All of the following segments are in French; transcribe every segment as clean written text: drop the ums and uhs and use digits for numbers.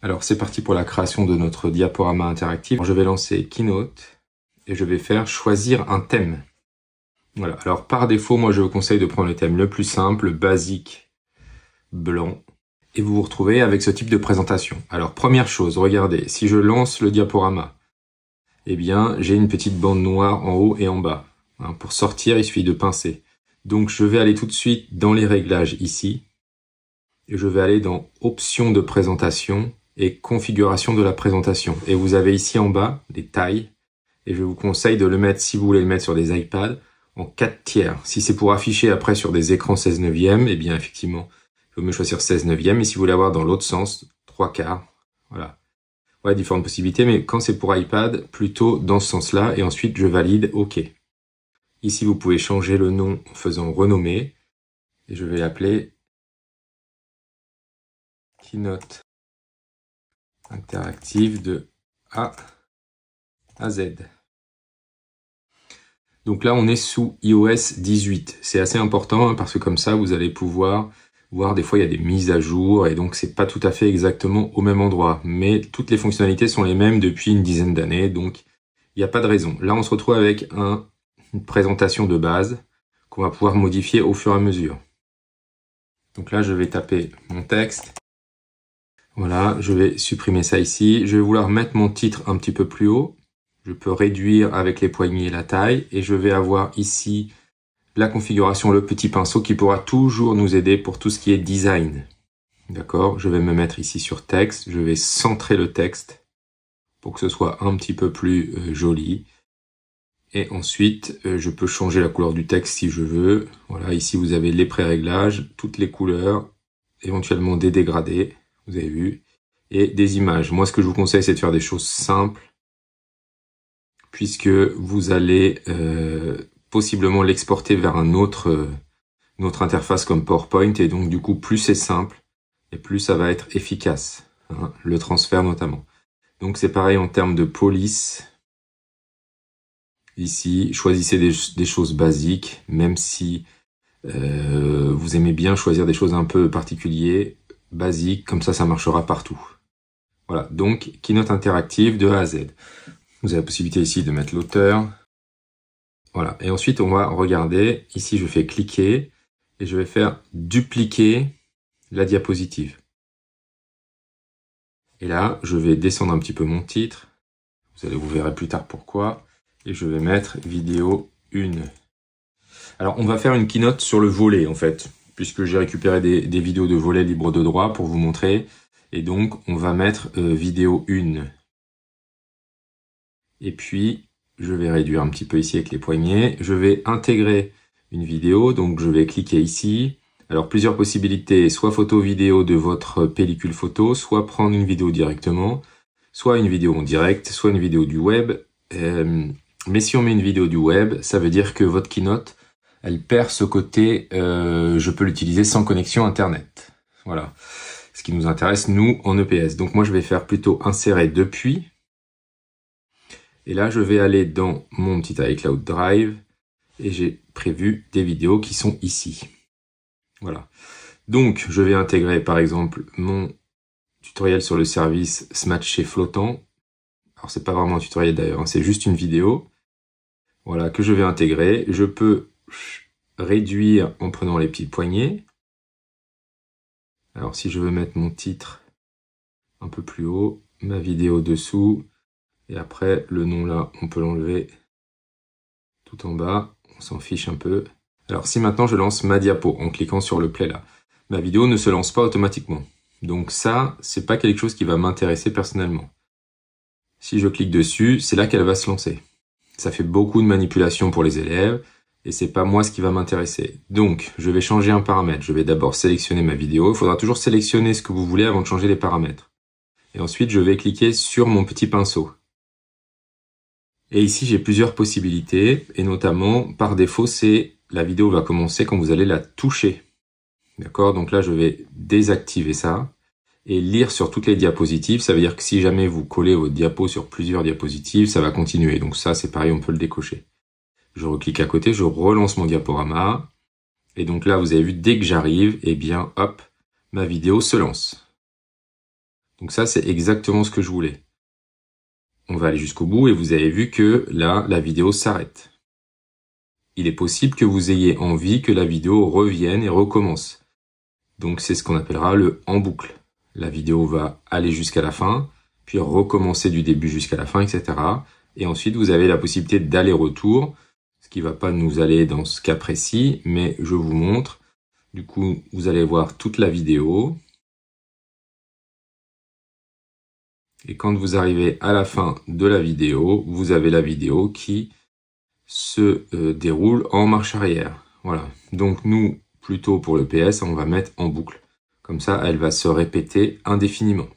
Alors c'est parti pour la création de notre diaporama interactif. Je vais lancer Keynote et je vais faire choisir un thème. Voilà, alors par défaut, moi je vous conseille de prendre le thème le plus simple, basique, blanc. Et vous vous retrouvez avec ce type de présentation. Alors première chose, regardez, si je lance le diaporama, eh bien j'ai une petite bande noire en haut et en bas. Pour sortir, il suffit de pincer. Donc je vais aller tout de suite dans les réglages ici. Et je vais aller dans Options de présentation et Configuration de la présentation. Et vous avez ici en bas les tailles. Et je vous conseille de le mettre, si vous voulez le mettre sur des iPads, en 4/3. Si c'est pour afficher après sur des écrans 16/9, eh bien effectivement, il vaut mieux choisir 16/9. Et si vous voulez avoir dans l'autre sens, 3/4. Voilà. Ouais, différentes possibilités, mais quand c'est pour iPad, plutôt dans ce sens-là. Et ensuite, je valide OK. Ici, vous pouvez changer le nom en faisant renommer. Et je vais l'appeler Keynote interactive de A à Z. Donc là, on est sous iOS 18. C'est assez important parce que comme ça, vous allez pouvoir voir des fois, il y a des mises à jour et donc c'est pas tout à fait exactement au même endroit. Mais toutes les fonctionnalités sont les mêmes depuis une dizaine d'années, donc il n'y a pas de raison. Là, on se retrouve avec une présentation de base qu'on va pouvoir modifier au fur et à mesure. Donc là, je vais taper mon texte. Voilà, je vais supprimer ça ici. Je vais vouloir mettre mon titre un petit peu plus haut. Je peux réduire avec les poignées la taille et je vais avoir ici la configuration, le petit pinceau qui pourra toujours nous aider pour tout ce qui est design. D'accord, je vais me mettre ici sur texte. Je vais centrer le texte pour que ce soit un petit peu plus joli. Et ensuite, je peux changer la couleur du texte si je veux. Voilà, ici vous avez les pré-réglages, toutes les couleurs, éventuellement des dégradés. Vous avez vu, et des images. Moi, ce que je vous conseille, c'est de faire des choses simples, puisque vous allez possiblement l'exporter vers une autre interface comme PowerPoint, et donc du coup, plus c'est simple, et plus ça va être efficace, le transfert notamment. Donc c'est pareil en termes de police. Ici, choisissez des choses basiques, même si vous aimez bien choisir des choses un peu particulières, basique, comme ça marchera partout. Voilà, donc Keynote interactive de A à Z. Vous avez la possibilité ici de mettre l'auteur. Voilà, et ensuite on va regarder, ici je fais cliquer, et je vais faire dupliquer la diapositive. Et là, je vais descendre un petit peu mon titre, vous verrez plus tard pourquoi, et je vais mettre vidéo 1. Alors on va faire une Keynote sur le volet en fait, puisque j'ai récupéré des vidéos de volet libre de droit pour vous montrer. Et donc, on va mettre vidéo 1. Et puis, je vais réduire un petit peu ici avec les poignets. Je vais intégrer une vidéo, donc je vais cliquer ici. Alors, plusieurs possibilités, soit photo-vidéo de votre pellicule photo, soit prendre une vidéo directement, soit une vidéo en direct, soit une vidéo du web. Mais si on met une vidéo du web, ça veut dire que votre Keynote, elle perd ce côté, je peux l'utiliser sans connexion Internet. Voilà. Ce qui nous intéresse, nous, en EPS. Donc moi, je vais faire plutôt insérer depuis. Et là, je vais aller dans mon petit iCloud Drive. Et j'ai prévu des vidéos qui sont ici. Voilà. Donc, je vais intégrer, par exemple, mon tutoriel sur le service Smatcher flottant. Alors, c'est pas vraiment un tutoriel d'ailleurs, c'est juste une vidéo. Voilà, que je vais intégrer. Je peux réduire en prenant les petits poignets. Alors si je veux mettre mon titre un peu plus haut, ma vidéo dessous, et après le nom là, on peut l'enlever tout en bas, on s'en fiche un peu. Alors si maintenant je lance ma diapo en cliquant sur le play là, ma vidéo ne se lance pas automatiquement. Donc ça, c'est pas quelque chose qui va m'intéresser personnellement. Si je clique dessus, c'est là qu'elle va se lancer. Ça fait beaucoup de manipulations pour les élèves et c'est pas moi ce qui va m'intéresser. Donc, je vais changer un paramètre. Je vais d'abord sélectionner ma vidéo. Il faudra toujours sélectionner ce que vous voulez avant de changer les paramètres. Et ensuite, je vais cliquer sur mon petit pinceau. Et ici, j'ai plusieurs possibilités et notamment, par défaut, c'est la vidéo va commencer quand vous allez la toucher. D'accord? Donc là, je vais désactiver ça. Et lire sur toutes les diapositives, ça veut dire que si jamais vous collez votre diapo sur plusieurs diapositives, ça va continuer. Donc ça, c'est pareil, on peut le décocher. Je reclique à côté, je relance mon diaporama. Et donc là, vous avez vu, dès que j'arrive, eh bien, hop, ma vidéo se lance. Donc ça, c'est exactement ce que je voulais. On va aller jusqu'au bout et vous avez vu que là, la vidéo s'arrête. Il est possible que vous ayez envie que la vidéo revienne et recommence. Donc c'est ce qu'on appellera le en boucle. La vidéo va aller jusqu'à la fin, puis recommencer du début jusqu'à la fin, etc. Et ensuite, vous avez la possibilité d'aller-retour, ce qui ne va pas nous aller dans ce cas précis, mais je vous montre. Du coup, vous allez voir toute la vidéo. Et quand vous arrivez à la fin de la vidéo, vous avez la vidéo qui se déroule en marche arrière. Voilà. Donc nous, plutôt pour le PS, on va mettre en boucle. Comme ça, elle va se répéter indéfiniment.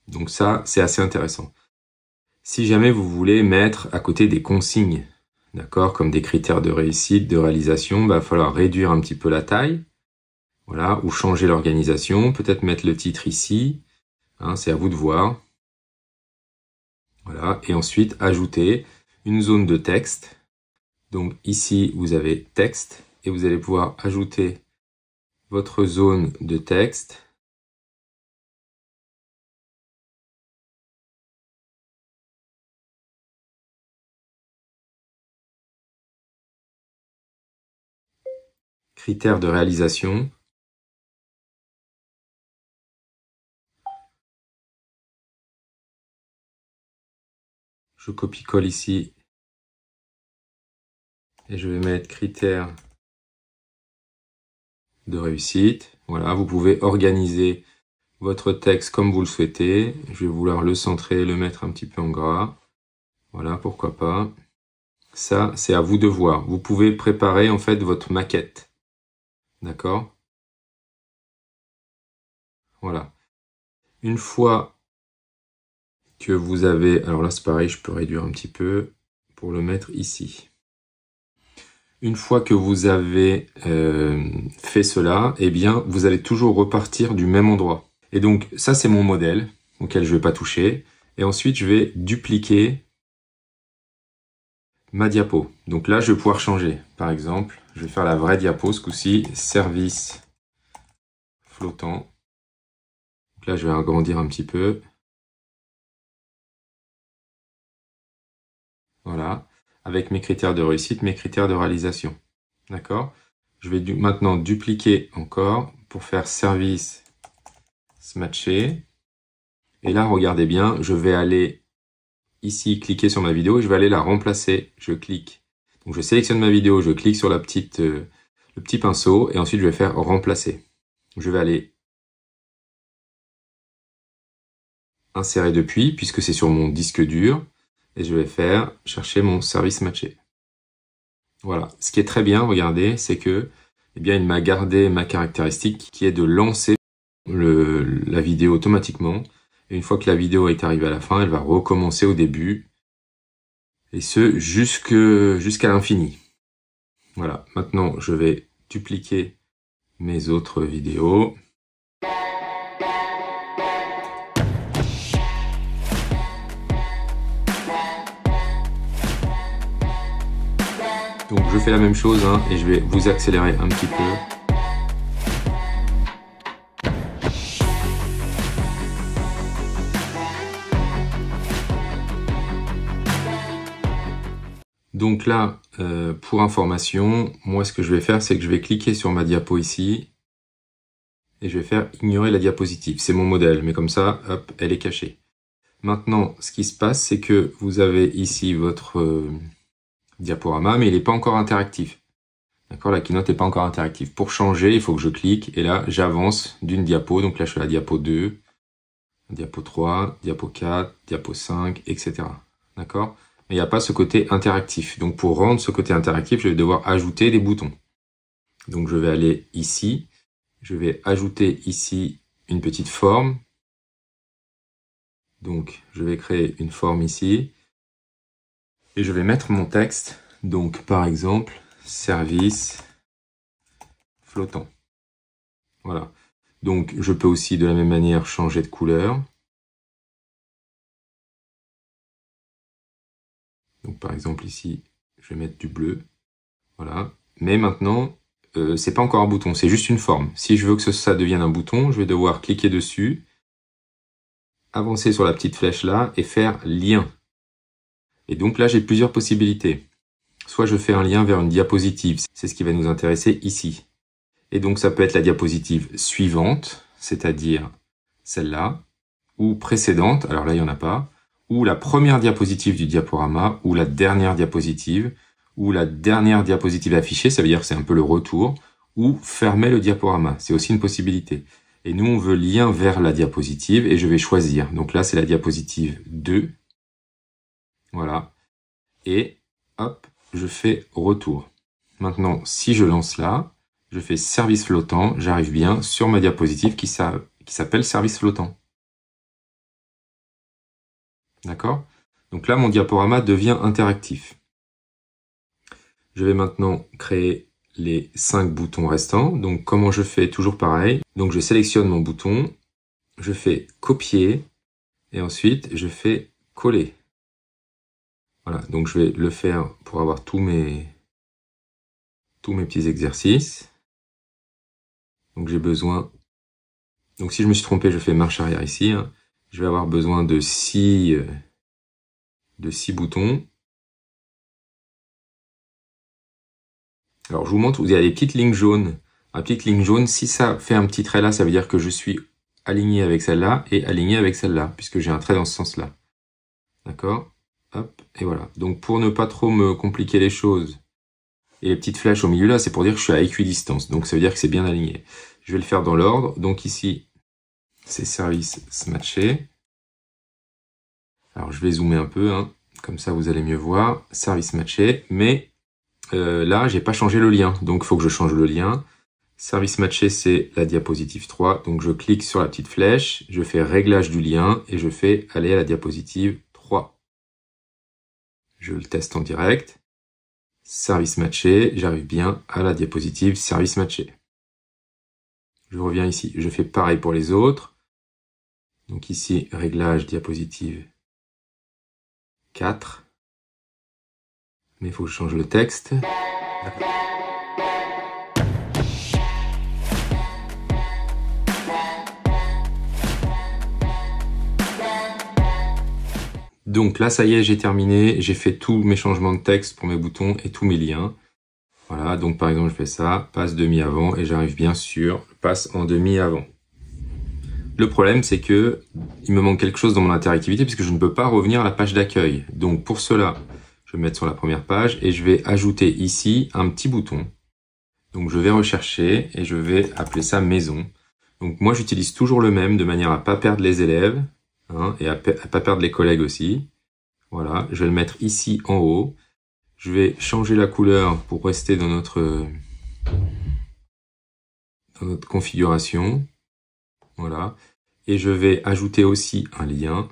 Donc ça, c'est assez intéressant. Si jamais vous voulez mettre à côté des consignes, d'accord, comme des critères de réussite, de réalisation, il va falloir réduire un petit peu la taille, voilà, ou changer l'organisation, peut-être mettre le titre ici, hein, c'est à vous de voir. Voilà, et ensuite ajouter une zone de texte. Donc ici, vous avez texte, et vous allez pouvoir ajouter votre zone de texte. Critères de réalisation. Je copie-colle ici. Et je vais mettre critères de réussite. Voilà, vous pouvez organiser votre texte comme vous le souhaitez. Je vais vouloir le centrer, le mettre un petit peu en gras. Voilà, pourquoi pas. Ça, c'est à vous de voir. Vous pouvez préparer en fait votre maquette. D'accord? Voilà. Une fois que vous avez... Alors là, c'est pareil, je peux réduire un petit peu pour le mettre ici. Une fois que vous avez fait cela, eh bien, vous allez toujours repartir du même endroit. Et donc, ça, c'est mon modèle, auquel je ne vais pas toucher. Et ensuite, je vais dupliquer ma diapo. Donc là, je vais pouvoir changer. Par exemple, je vais faire la vraie diapo, ce coup-ci, service flottant. Donc là, je vais agrandir un petit peu. Voilà. Avec mes critères de réussite, mes critères de réalisation. D'accord? Je vais maintenant dupliquer encore pour faire service matcher. Et là, regardez bien, je vais aller ici, cliquer sur ma vidéo et je vais aller la remplacer. Je clique. Donc, je sélectionne ma vidéo, je clique sur le petit pinceau et ensuite, je vais faire remplacer. Je vais aller insérer depuis, puisque c'est sur mon disque dur. Et je vais faire chercher mon service matché. Voilà. Ce qui est très bien, regardez, c'est que, eh bien, il m'a gardé ma caractéristique qui est de lancer la vidéo automatiquement. Et une fois que la vidéo est arrivée à la fin, elle va recommencer au début. Et ce, jusqu'à l'infini. Voilà. Maintenant, je vais dupliquer mes autres vidéos. Donc je fais la même chose hein, et je vais vous accélérer un petit peu. Donc là, pour information, moi ce que je vais faire, c'est que je vais cliquer sur ma diapo ici et je vais faire ignorer la diapositive. C'est mon modèle, mais comme ça, hop, elle est cachée. Maintenant, ce qui se passe, c'est que vous avez ici votre diaporama, mais il n'est pas encore interactif. D'accord, la keynote n'est pas encore interactive. Pour changer, il faut que je clique et là, j'avance d'une diapo. Donc là, je suis à la diapo 2, diapo 3, diapo 4, diapo 5, etc. D'accord? Mais il n'y a pas ce côté interactif. Donc pour rendre ce côté interactif, je vais devoir ajouter des boutons. Donc je vais aller ici. Je vais ajouter ici une petite forme. Donc je vais créer une forme ici. Et je vais mettre mon texte. Donc par exemple, service flottant. Voilà. Donc je peux aussi de la même manière changer de couleur. Donc par exemple ici, je vais mettre du bleu. Voilà. Mais maintenant, c'est pas encore un bouton, c'est juste une forme. Si je veux que ça devienne un bouton, je vais devoir cliquer dessus, avancer sur la petite flèche là et faire lien. Et donc là, j'ai plusieurs possibilités. Soit je fais un lien vers une diapositive, c'est ce qui va nous intéresser ici. Et donc ça peut être la diapositive suivante, c'est-à-dire celle-là, ou précédente, alors là il n'y en a pas, ou la première diapositive du diaporama, ou la dernière diapositive, ou la dernière diapositive affichée, ça veut dire que c'est un peu le retour, ou fermer le diaporama, c'est aussi une possibilité. Et nous on veut lien vers la diapositive, et je vais choisir. Donc là c'est la diapositive 2, voilà, et hop, je fais retour. Maintenant, si je lance là, je fais service flottant, j'arrive bien sur ma diapositive qui s'appelle service flottant. D'accord? Donc là, mon diaporama devient interactif. Je vais maintenant créer les 5 boutons restants. Donc comment je fais? Toujours pareil. Donc je sélectionne mon bouton, je fais copier, et ensuite je fais coller. Voilà, donc je vais le faire pour avoir tous mes petits exercices. Donc j'ai besoin, donc si je me suis trompé, je fais marche arrière ici. Hein. Je vais avoir besoin de 6 boutons. Alors je vous montre, il y a des petites lignes jaunes. La petite ligne jaune, si ça fait un petit trait là, ça veut dire que je suis aligné avec celle-là et aligné avec celle-là, puisque j'ai un trait dans ce sens-là. D'accord? Hop, et voilà. Donc pour ne pas trop me compliquer les choses, et les petites flèches au milieu là, c'est pour dire que je suis à équidistance. Donc ça veut dire que c'est bien aligné. Je vais le faire dans l'ordre. Donc ici, c'est service matché. Alors je vais zoomer un peu, hein. Comme ça vous allez mieux voir. Service matché. Mais là, j'ai pas changé le lien. Donc il faut que je change le lien. Service matché, c'est la diapositive 3. Donc je clique sur la petite flèche. Je fais réglage du lien et je fais aller à la diapositive 3. Je le teste en direct. Service matché, j'arrive bien à la diapositive service matché. Je reviens ici, je fais pareil pour les autres. Donc ici, réglage diapositive 4. Mais il faut que je change le texte. Donc là, ça y est, j'ai terminé. J'ai fait tous mes changements de texte pour mes boutons et tous mes liens. Voilà, donc par exemple, je fais ça, passe demi avant, et j'arrive bien sur passe en demi avant. Le problème, c'est que il me manque quelque chose dans mon interactivité puisque je ne peux pas revenir à la page d'accueil. Donc pour cela, je vais me mettre sur la première page et je vais ajouter ici un petit bouton. Donc je vais rechercher et je vais appeler ça maison. Donc moi, j'utilise toujours le même de manière à pas perdre les élèves. Hein, et à pas perdre les collègues aussi. Voilà, je vais le mettre ici en haut. Je vais changer la couleur pour rester dans notre configuration. Voilà. Et je vais ajouter aussi un lien.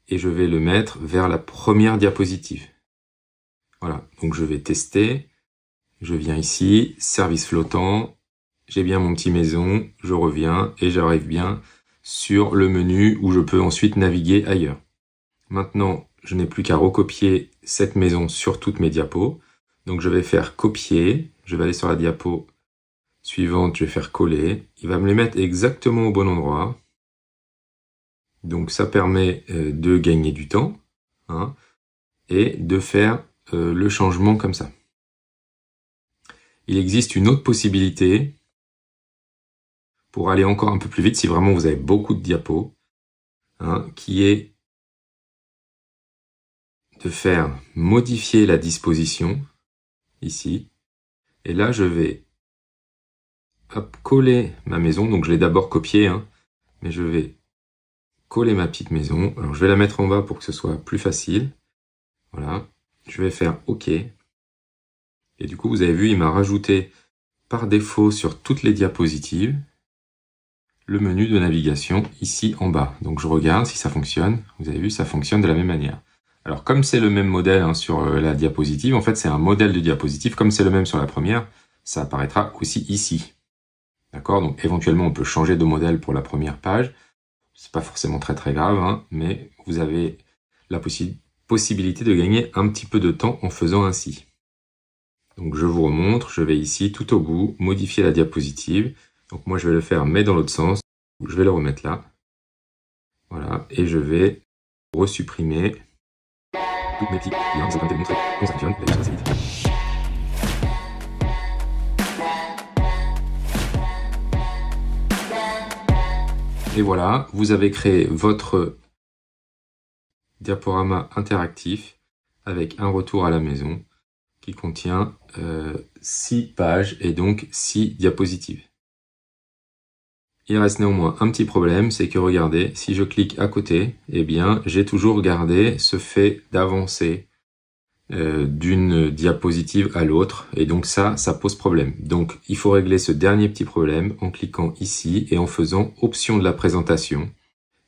Et je vais le mettre vers la première diapositive. Voilà, donc je vais tester. Je viens ici, service flottant. J'ai bien mon petit maison. Je reviens et j'arrive bien sur le menu où je peux ensuite naviguer ailleurs. Maintenant, je n'ai plus qu'à recopier cette maison sur toutes mes diapos. Donc je vais faire copier, je vais aller sur la diapo suivante, je vais faire coller. Il va me les mettre exactement au bon endroit. Donc ça permet de gagner du temps, hein, et de faire le changement comme ça. Il existe une autre possibilité pour aller encore un peu plus vite, si vraiment vous avez beaucoup de diapos, hein, qui est de faire modifier la disposition, ici. Et là, je vais coller ma maison. Donc, je l'ai d'abord copié, hein, mais je vais coller ma petite maison. Alors, je vais la mettre en bas pour que ce soit plus facile. Voilà. Je vais faire OK. Et du coup, vous avez vu, il m'a rajouté par défaut sur toutes les diapositives le menu de navigation ici en bas. Donc je regarde si ça fonctionne. Vous avez vu, ça fonctionne de la même manière. Alors comme c'est le même modèle hein, sur la diapositive, en fait c'est un modèle de diapositive, comme c'est le même sur la première, ça apparaîtra aussi ici. D'accord? Donc éventuellement on peut changer de modèle pour la première page. C'est pas forcément très grave, hein, mais vous avez la possibilité de gagner un petit peu de temps en faisant ainsi. Donc je vous remontre, je vais ici tout au bout, modifier la diapositive. Donc moi je vais le faire mais dans l'autre sens, je vais le remettre là. Voilà, et je vais resupprimer toutes mes petits liens. Ça permet de montrer comment ça fonctionne, la facilité. Et voilà, vous avez créé votre diaporama interactif avec un retour à la maison qui contient 6 pages et donc 6 diapositives. Il reste néanmoins un petit problème, c'est que regardez, si je clique à côté, eh bien j'ai toujours gardé ce fait d'avancer d'une diapositive à l'autre, et donc ça pose problème. Donc il faut régler ce dernier petit problème en cliquant ici et en faisant option de la présentation.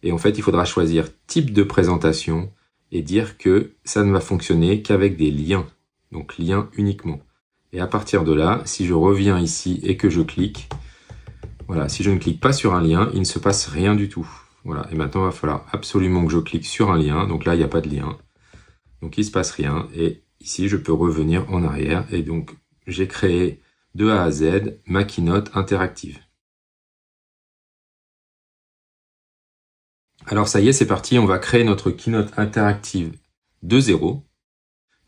Et en fait, il faudra choisir type de présentation et dire que ça ne va fonctionner qu'avec des liens, donc liens uniquement. Et à partir de là, si je reviens ici et que je clique, voilà, si je ne clique pas sur un lien, il ne se passe rien du tout. Voilà, et maintenant il va falloir absolument que je clique sur un lien, donc là il n'y a pas de lien. Donc il ne se passe rien, et ici je peux revenir en arrière, et donc j'ai créé de A à Z ma keynote interactive. Alors ça y est, c'est parti, on va créer notre keynote interactive de 0.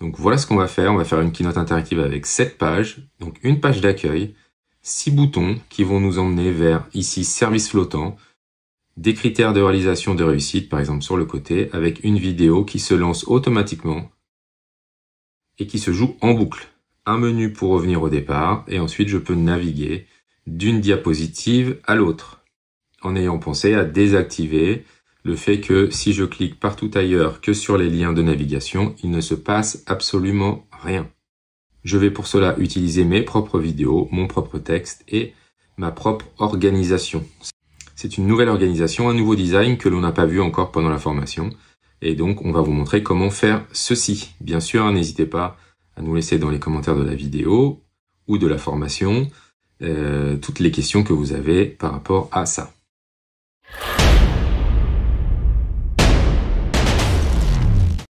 Donc voilà ce qu'on va faire, on va faire une keynote interactive avec 7 pages, donc une page d'accueil, 6 boutons qui vont nous emmener vers ici service flottant, des critères de réalisation de réussite par exemple sur le côté, avec une vidéo qui se lance automatiquement et qui se joue en boucle. Un menu pour revenir au départ et ensuite je peux naviguer d'une diapositive à l'autre en ayant pensé à désactiver le fait que si je clique partout ailleurs que sur les liens de navigation, il ne se passe absolument rien. Je vais pour cela utiliser mes propres vidéos, mon propre texte et ma propre organisation. C'est une nouvelle organisation, un nouveau design que l'on n'a pas vu encore pendant la formation. Et donc, on va vous montrer comment faire ceci. Bien sûr, n'hésitez pas à nous laisser dans les commentaires de la vidéo ou de la formation toutes les questions que vous avez par rapport à ça.